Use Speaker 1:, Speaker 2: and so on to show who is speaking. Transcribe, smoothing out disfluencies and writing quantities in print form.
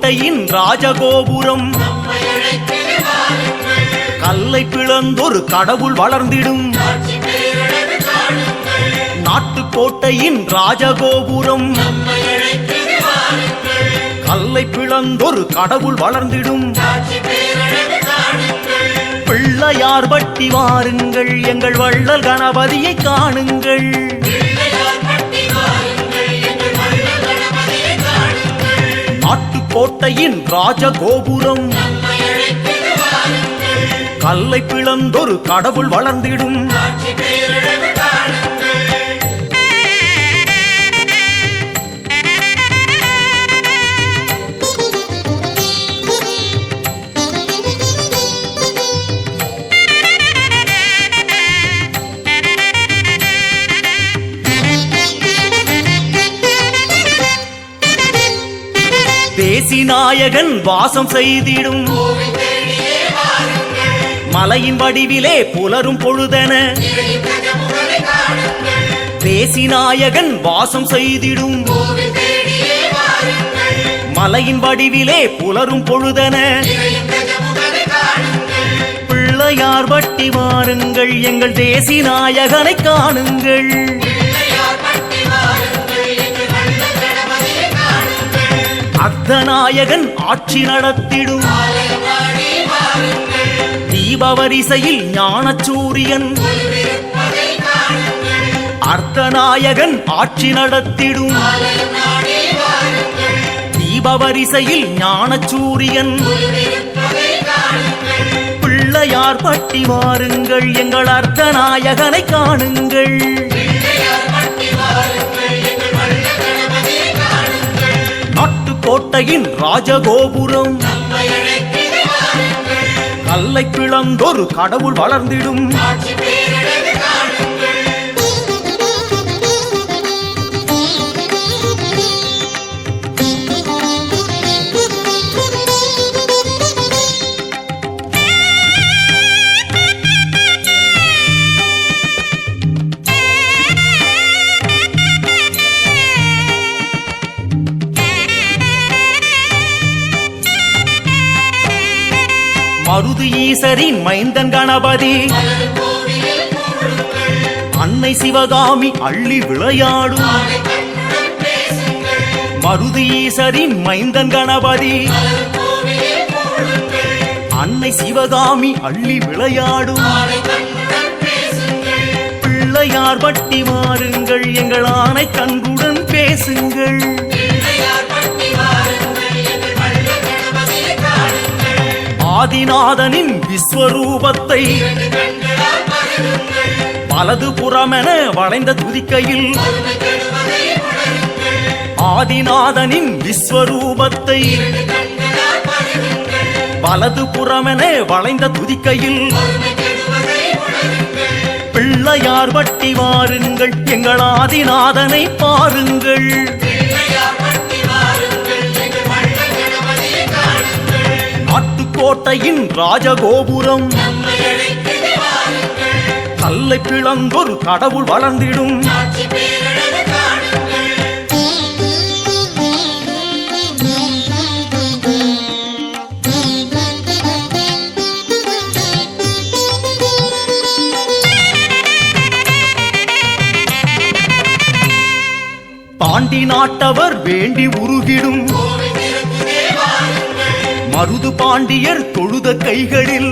Speaker 1: கோட்டையின் ராஜகோபுரம் கல்லை பிளந்தொரு கடவுள் வளர்ந்திடும் நாட்டுக்கோட்டையின் ராஜகோபுரம் கல்லை பிளந்தொரு கடவுள் வளர்ந்திடும் பிள்ளையார் பட்டி வாருங்கள் எங்கள் வள்ளல் கணபதியை காணுங்கள் நாட்டுக்கோட்டையின் ராஜகோபுரம் கல்லை பிளந்தொரு கடவுள் வளர்ந்திடும் தேசிநாயகன் வாசம் செய்திடும் மலையின் வடிவிலே புலரும் பொழுதென தேசிநாயகன் வாசம் செய்திடும் மலையின் வடிவிலே புலரும் பொழுதென பிள்ளையார் பட்டி வாருங்கள் எங்கள் தேசிநாயகனை காணுங்கள் அர்த்தநாயகன் ஆட்சி நடத்திடும் தீபவரிசையில் ஞானசூரியன் அர்த்தநாயகன் ஆட்சி நடத்திடும் தீபவரிசையில் ஞானசூரியன் பிள்ளையார் பட்டி வாருங்கள் எங்கள் அர்த்தநாயகனை காணுங்கள் நாட்டுக்கோட்டையின் ராஜகோபுரம் கல்லை பிளந்தொரு கடவுள் வளர்ந்திடும் மருது ஈசரின் மைந்தன் கணபதி அன்னை சிவகாமி அள்ளி விளையாடும் மருது ஈசரின் மைந்தன் கணபதி அன்னை சிவகாமி அள்ளி விளையாடும் பிள்ளையார் பட்டி வாருங்கள் எங்கள் ஆணை கண்குடன் பேசுங்கள் ஆதிநாதனின் விஸ்வரூபத்தை வலது புறமென வளைந்த துதிக்கையில் ஆதிநாதனின் விஸ்வரூபத்தை வலது புறமென வளைந்த துதிக்கையில் பிள்ளையார் பட்டி வாருங்கள் எங்கள் ஆதிநாதனை பாருங்கள் நாட்டுக்கோட்டையின் ராஜகோபுரம் கல்லை பிளந்தொரு கடவுள் வளர்ந்திடும் பாண்டி நாட்டவர் வேண்டி உருகிடும் மருது பாண்டியர் தொழுத கைகளில்